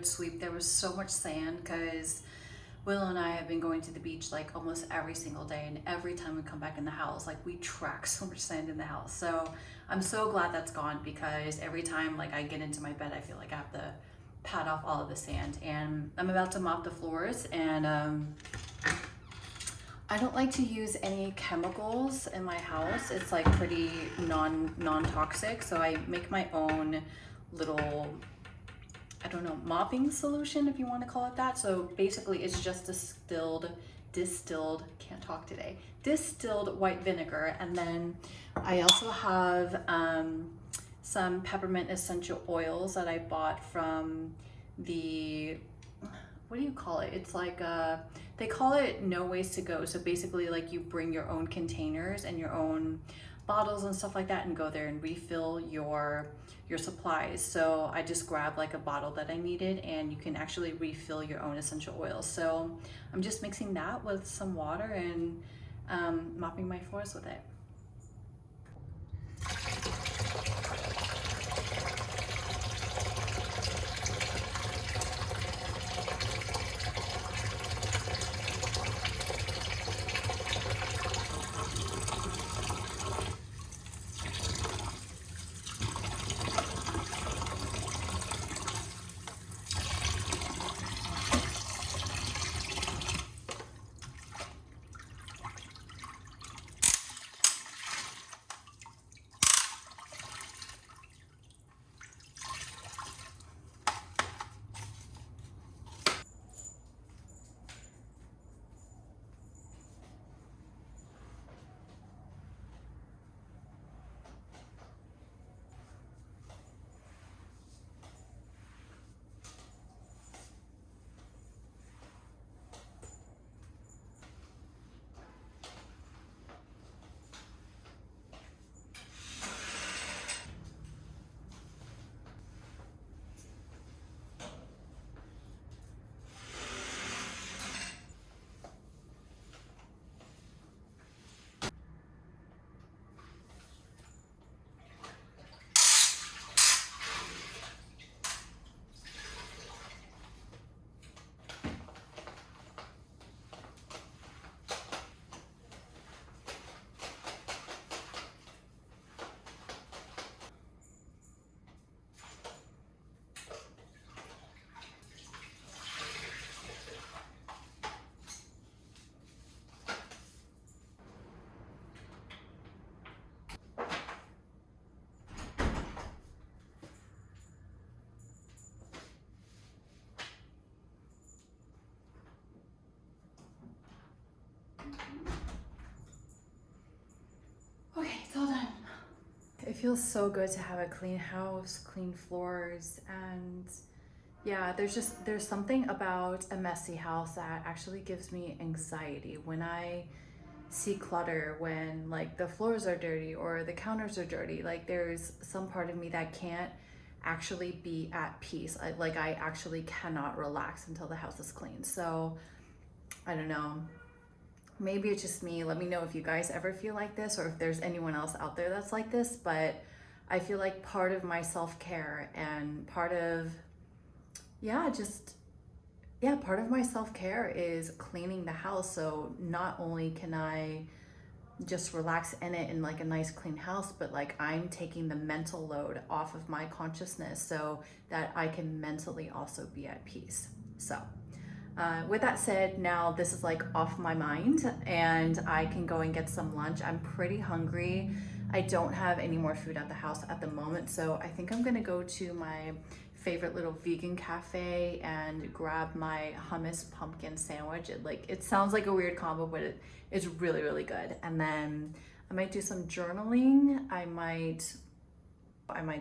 good sweep. There was so much sand because Will and I have been going to the beach like almost every single day, and every time we come back in the house, like we track so much sand in the house. So I'm so glad that's gone, because every time like I get into my bed, I feel like I have to pat off all of the sand. And I'm about to mop the floors, and I don't like to use any chemicals in my house. It's like pretty non-toxic, so I make my own little, I don't know, mopping solution, if you want to call it that. So basically it's just distilled, can't talk today, distilled white vinegar. And then I also have some peppermint essential oils that I bought from the, what do you call it? It's like they call it No Waste to Go. So basically like you bring your own containers and your own bottles and stuff like that and go there and refill your supplies. So I just grabbed like a bottle that I needed, and you can actually refill your own essential oils. So I'm just mixing that with some water and mopping my floors with it. Okay, it's all done. It feels so good to have a clean house, clean floors, and yeah, there's something about a messy house that actually gives me anxiety when I see clutter, when like the floors are dirty or the counters are dirty. Like there's some part of me that can't actually be at peace. I actually cannot relax until the house is clean. So I don't know. Maybe it's just me. Let me know if you guys ever feel like this, or if there's anyone else out there that's like this. But I feel like part of my self-care and part of, part of my self-care is cleaning the house. So not only can I just relax in it in like a nice clean house, but like I'm taking the mental load off of my consciousness so that I can mentally also be at peace. So with that said, now this is like off my mind and I can go and get some lunch. I'm pretty hungry. I don't have any more food at the house at the moment, so I think I'm gonna go to my favorite little vegan cafe and grab my hummus pumpkin sandwich. It sounds like a weird combo, but it is really, really good. And then I might do some journaling. I might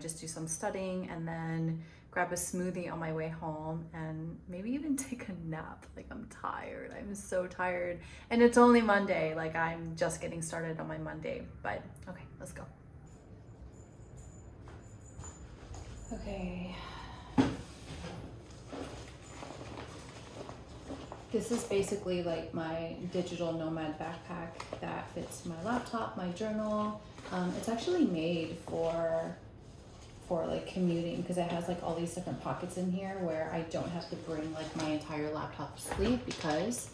just do some studying, and then grab a smoothie on my way home, and maybe even take a nap. Like I'm tired, I'm so tired. And it's only Monday, like I'm just getting started on my Monday, but okay, let's go. Okay. This is basically like my digital nomad backpack that fits my laptop, my journal. It's actually made for for like commuting because it has like all these different pockets in here where I don't have to bring like my entire laptop sleeve because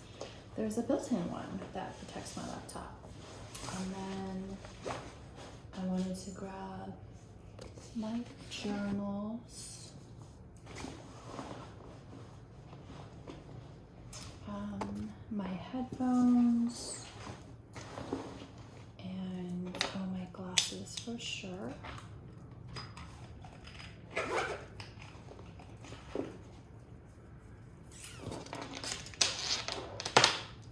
there's a built-in one that protects my laptop. And then I wanted to grab my journals, my headphones, and my glasses for sure.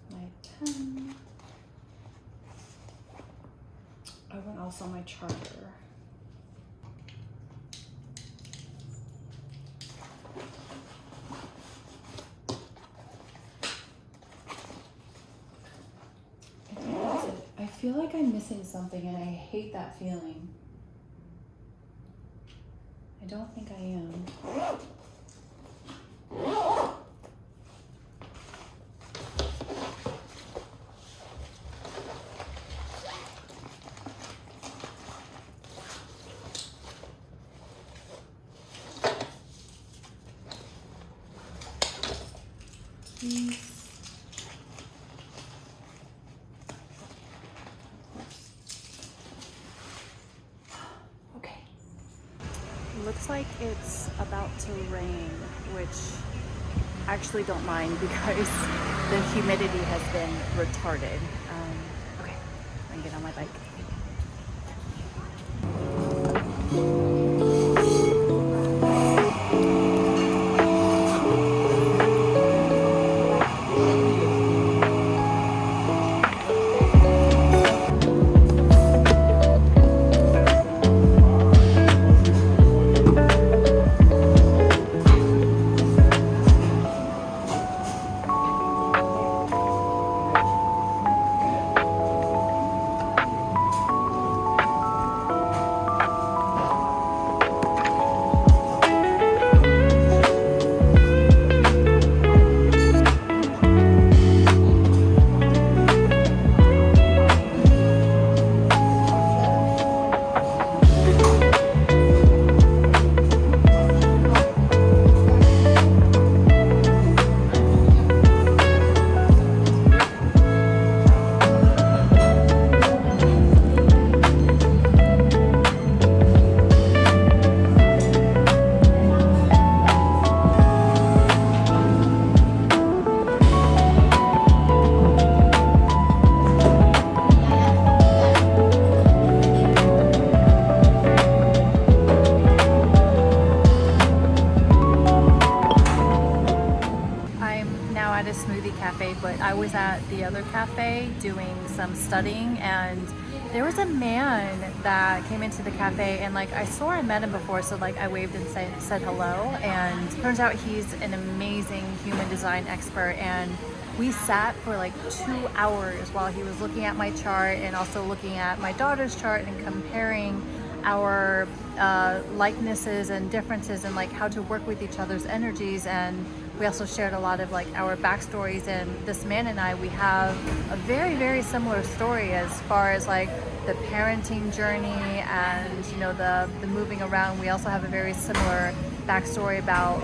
My pen. Oh, and also my charger. I feel like I'm missing something and I hate that feeling. I don't think I am. Please. Looks like it's about to rain, which I actually don't mind because the humidity has been retarded. Okay, I can get on my bike. At a smoothie cafe, but I was at the other cafe doing some studying, and there was a man that came into the cafe, and like I swore I met him before, so like I waved and said hello, and turns out he's an amazing human design expert, and we sat for like 2 hours while he was looking at my chart and also looking at my daughter's chart and comparing our likenesses and differences and like how to work with each other's energies. And we also shared a lot of like our backstories, and this man and I, we have a very, very similar story as far as like the parenting journey and, you know, the moving around. We also have a very similar backstory about,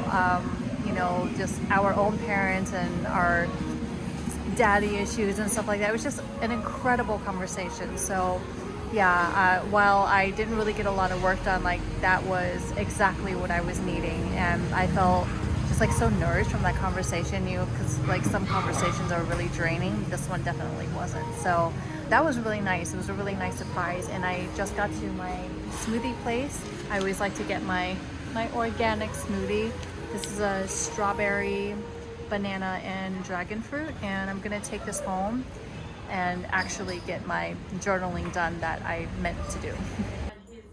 you know, just our own parents and our daddy issues and stuff like that. It was just an incredible conversation. So yeah, while I didn't really get a lot of work done, like that was exactly what I was needing, and I felt just like so nourished from that conversation. You know, because like some conversations are really draining, this one definitely wasn't. So that was really nice. It was a really nice surprise, and I just got to my smoothie place. I always like to get my organic smoothie. This is a strawberry, banana, and dragon fruit, and I'm gonna take this home and actually get my journaling done that I meant to do. And his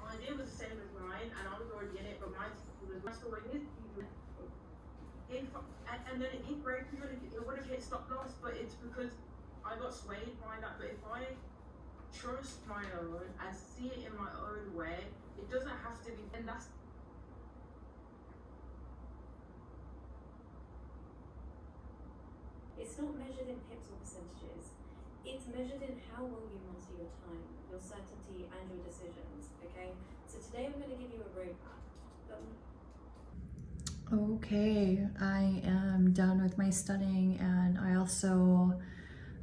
idea was the same as mine, and I was already in it, but mine was my story. And then it breaks me, it would have hit stop loss, but it's because I got swayed by that. But if I trust my own and see it in my own way, it doesn't have to be, and that's it's not measured in pips or percentages. It's measured in how well you master your time, your certainty, and your decisions, okay? So today I'm going to give you a roadmap. Okay, I am done with my studying, and I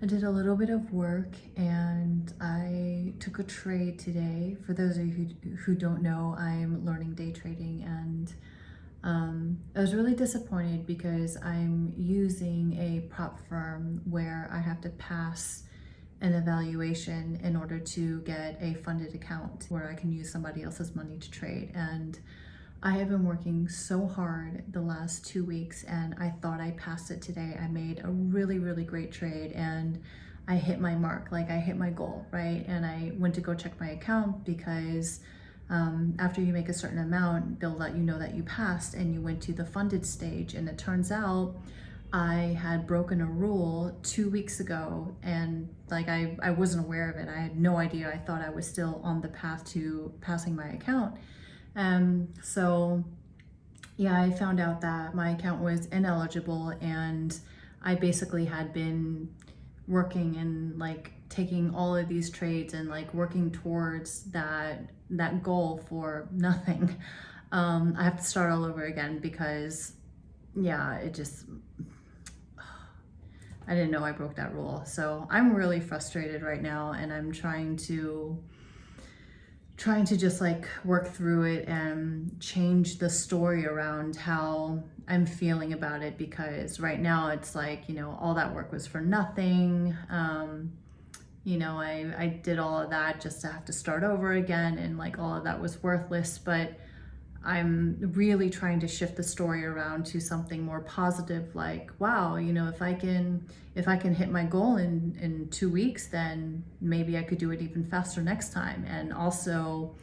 did a little bit of work, and I took a trade today. For those of you who don't know, I'm learning day trading, and I was really disappointed because I'm using a prop firm where I have to pass an evaluation in order to get a funded account where I can use somebody else's money to trade. And I have been working so hard the last 2 weeks, and I thought I passed it today. I made a really, really great trade, and I hit my mark, like I hit my goal, right? And I went to go check my account because after you make a certain amount, they'll let you know that you passed and you went to the funded stage. And it turns out I had broken a rule 2 weeks ago, and like I wasn't aware of it. I had no idea. I thought I was still on the path to passing my account. So yeah, I found out that my account was ineligible, and I basically had been working and like taking all of these trades and like working towards that goal for nothing. I have to start all over again because yeah, I didn't know I broke that rule. So I'm really frustrated right now, and I'm trying to just like work through it and change the story around how I'm feeling about it, because right now it's like, you know, all that work was for nothing. You know, I did all of that just to have to start over again, and like all of that was worthless. But I'm really trying to shift the story around to something more positive, like, wow, you know, if I can hit my goal in 2 weeks, then maybe I could do it even faster next time. And also,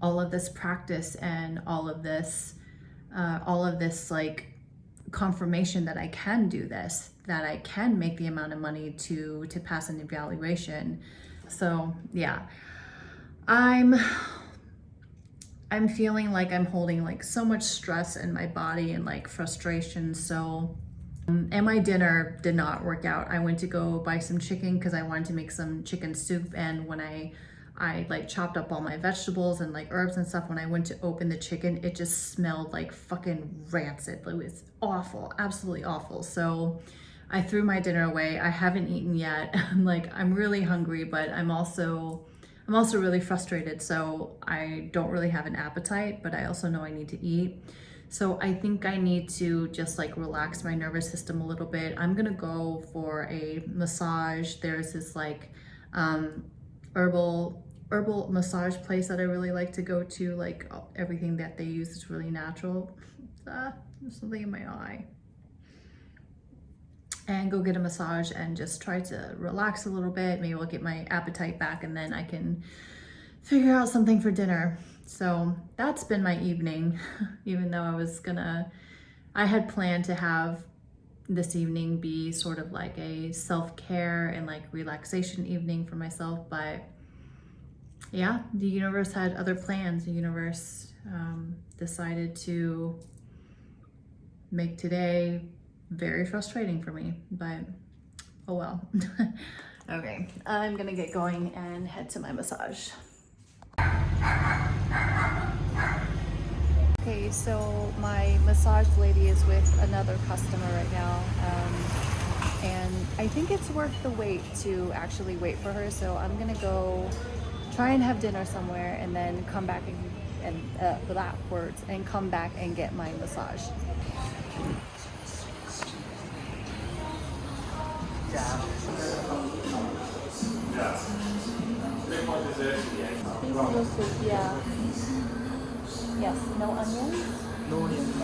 all of this practice and all of this like confirmation that I can do this, that I can make the amount of money to pass an evaluation. So yeah, I'm feeling like I'm holding like so much stress in my body and like frustration. So, and my dinner did not work out. I went to go buy some chicken because I wanted to make some chicken soup. And when I like chopped up all my vegetables and like herbs and stuff, when I went to open the chicken, it just smelled like fucking rancid. It was awful, absolutely awful. So I threw my dinner away. I haven't eaten yet. I'm really hungry, but I'm also really frustrated, so I don't really have an appetite, but I also know I need to eat. So I think I need to just like relax my nervous system a little bit. I'm gonna go for a massage. There's this like herbal massage place that I really like to go to. Like everything that they use is really natural. There's something in my eye. And go get a massage and just try to relax a little bit. Maybe I'll get my appetite back, and then I can figure out something for dinner. So that's been my evening, even though I had planned to have this evening be sort of like a self-care and like relaxation evening for myself. But yeah, the universe had other plans. The universe decided to make today very frustrating for me, but oh well. Okay, I'm gonna get going and head to my massage. Okay, so my massage lady is with another customer right now, and I think it's worth the wait to actually wait for her, so I'm gonna go try and have dinner somewhere and then come back and come back and get my massage. Please noodle soup, yeah. Yes, no onions? No onions.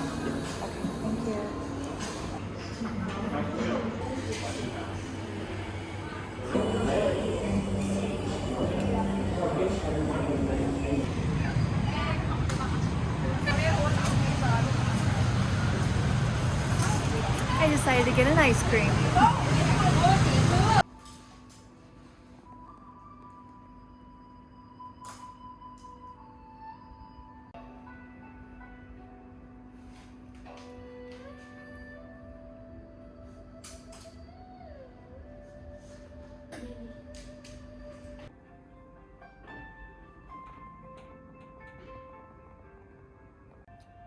Okay, thank you. I decided to get an ice cream.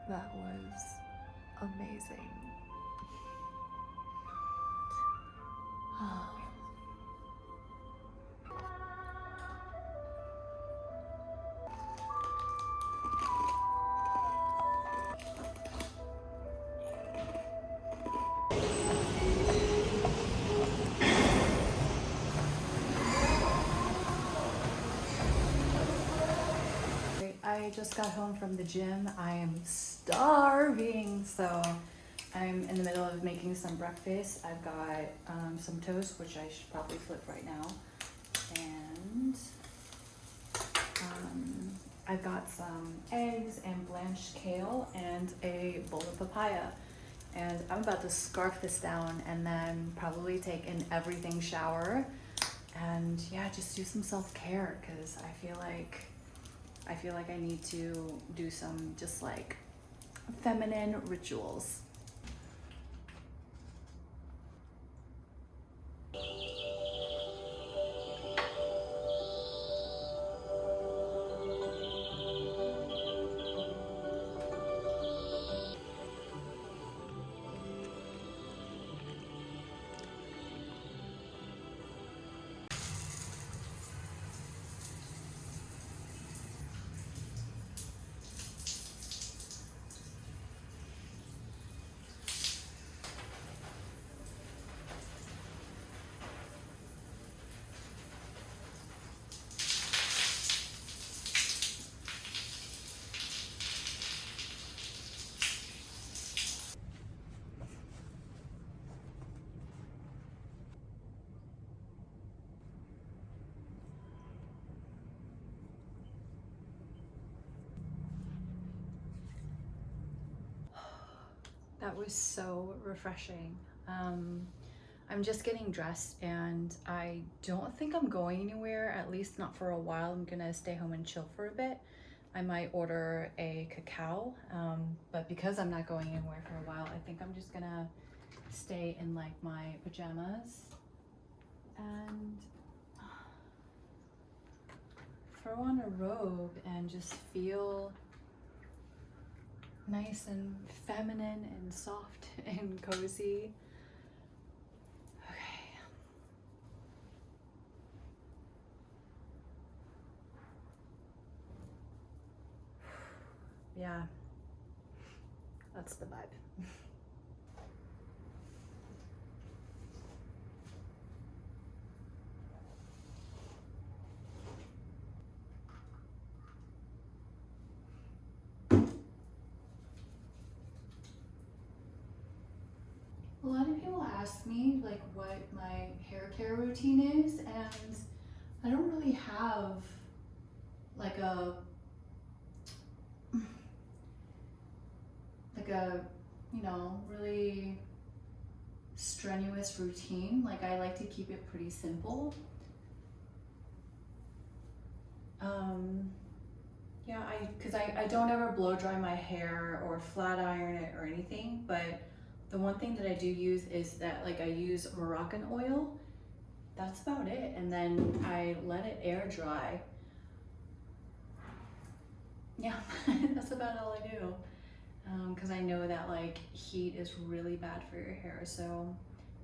That was amazing. I just got home from the gym. I am starving, so I'm in the middle of making some breakfast. I've got some toast, which I should probably flip right now, and I've got some eggs and blanched kale and a bowl of papaya. And I'm about to scarf this down and then probably take an everything shower and yeah, just do some self-care because I feel like I need to do some just like feminine rituals. That was so refreshing. I'm just getting dressed and I don't think I'm going anywhere, at least not for a while. I'm gonna stay home and chill for a bit. I might order a cacao, but because I'm not going anywhere for a while, I think I'm just gonna stay in like my pajamas and throw on a robe and just feel nice and feminine and soft and cozy. Okay. Yeah, that's the vibe. A lot of people ask me like what my hair care routine is, and I don't really have like a you know, really strenuous routine. Like I like to keep it pretty simple. Yeah, because I don't ever blow dry my hair or flat iron it or anything, but the one thing that I do use is that like I use Moroccan oil. That's about it. And then I let it air dry. Yeah, that's about all I do. Because I know that like heat is really bad for your hair. So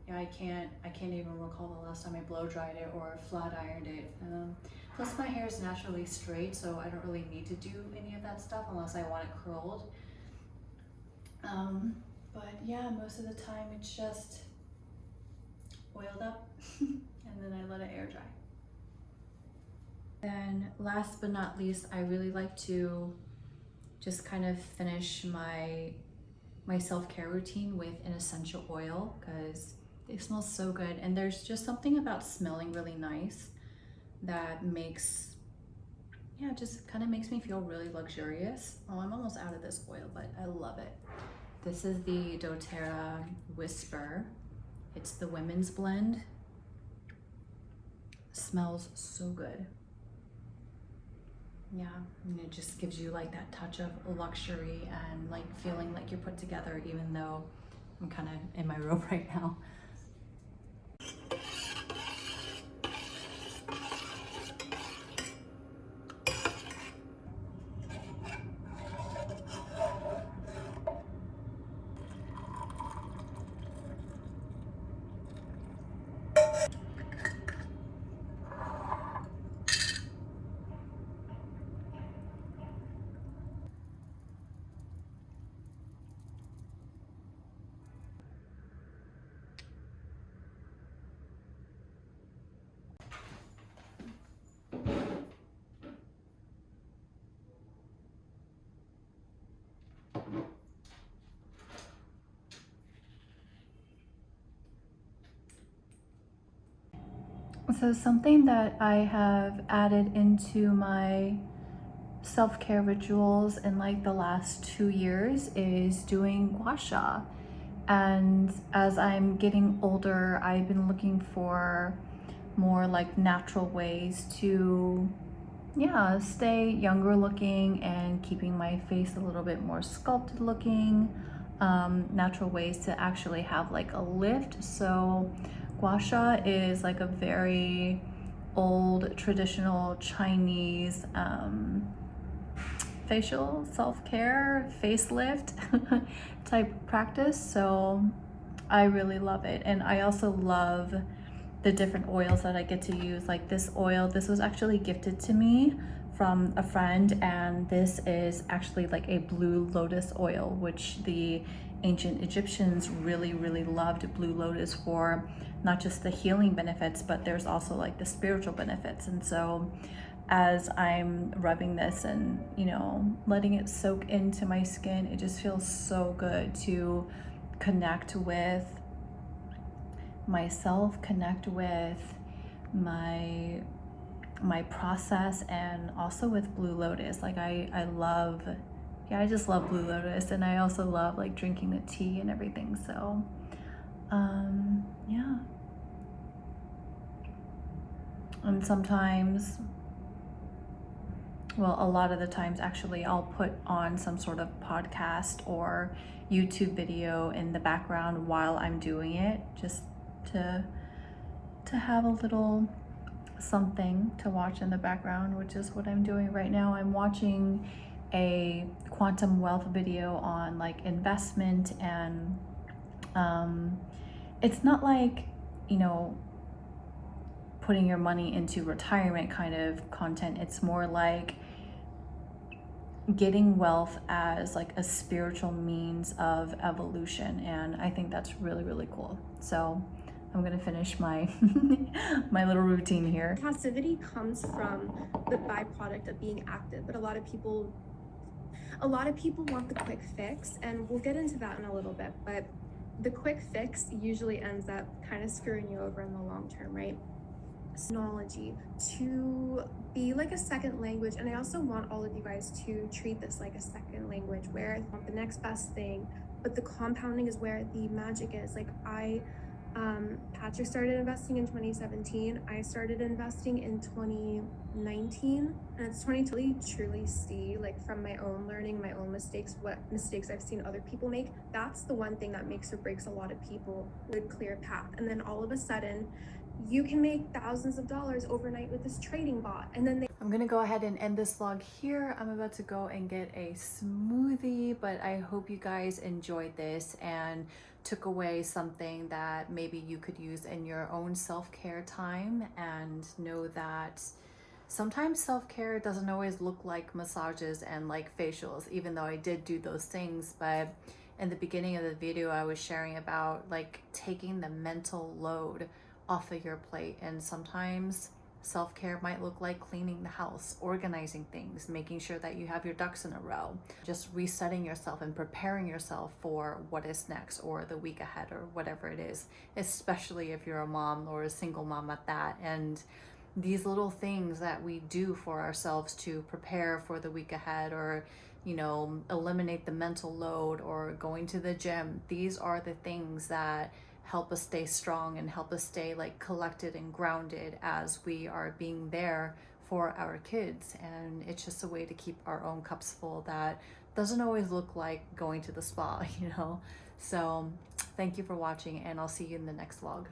yeah, I can't even recall the last time I blow dried it or flat ironed it. Plus my hair is naturally straight, so I don't really need to do any of that stuff unless I want it curled. But yeah, most of the time it's just oiled up and then I let it air dry. Then last but not least, I really like to just kind of finish my self-care routine with an essential oil because they smell so good. And there's just something about smelling really nice that makes, yeah, just kind of makes me feel really luxurious. Oh, I'm almost out of this oil, but I love it. This is the doTERRA Whisper. It's the women's blend. Smells so good. Yeah, and it just gives you like that touch of luxury and like feeling like you're put together, even though I'm kind of in my robe right now. So something that I have added into my self-care rituals in like the last 2 years is doing gua sha. And as I'm getting older, I've been looking for more like natural ways to, yeah, stay younger looking and keeping my face a little bit more sculpted looking. Natural ways to actually have like a lift. So gua sha is like a very old traditional Chinese facial self-care facelift type practice. So I really love it. And I also love the different oils that I get to use. Like this oil, this was actually gifted to me from a friend, and this is actually like a blue lotus oil, which the ancient Egyptians really, really loved blue lotus for not just the healing benefits, but there's also like the spiritual benefits. And so as I'm rubbing this and, you know, letting it soak into my skin, it just feels so good to connect with myself, connect with my process, and also with blue lotus. Like I love, yeah, I just love blue lotus, and I also love like drinking the tea and everything. So yeah. And sometimes, well, a lot of the times actually, I'll put on some sort of podcast or YouTube video in the background while I'm doing it, just to have a little something to watch in the background, which is what I'm doing right now. I'm watching a quantum wealth video on like investment, and it's not like, you know, putting your money into retirement kind of content. It's more like getting wealth as like a spiritual means of evolution, and I think that's really, really cool. So I'm gonna finish my my little routine here. Passivity comes from the byproduct of being active, but a lot of people want the quick fix, and we'll get into that in a little bit, but the quick fix usually ends up kind of screwing you over in the long term, right? Technology to be like a second language, and I also want all of you guys to treat this like a second language, where I want the next best thing, but the compounding is where the magic is. Like Patrick started investing in 2017. I started investing in 2019, and it's 2020 truly see, like from my own learning, my own mistakes, what mistakes I've seen other people make. That's the one thing that makes or breaks a lot of people. Good clear path, and then all of a sudden you can make thousands of dollars overnight with this trading bot, and then I'm gonna go ahead and end this vlog here. I'm about to go and get a smoothie, but I hope you guys enjoyed this and took away something that maybe you could use in your own self-care time, and know that sometimes self-care doesn't always look like massages and like facials, even though I did do those things. But in the beginning of the video, I was sharing about like taking the mental load off of your plate, and sometimes self-care might look like cleaning the house, organizing things, making sure that you have your ducks in a row, just resetting yourself and preparing yourself for what is next or the week ahead or whatever it is, especially if you're a mom or a single mom at that. And these little things that we do for ourselves to prepare for the week ahead, or, you know, eliminate the mental load, or going to the gym, these are the things that help us stay strong and help us stay like collected and grounded as we are being there for our kids. And it's just a way to keep our own cups full that doesn't always look like going to the spa, you know. So thank you for watching, and I'll see you in the next vlog.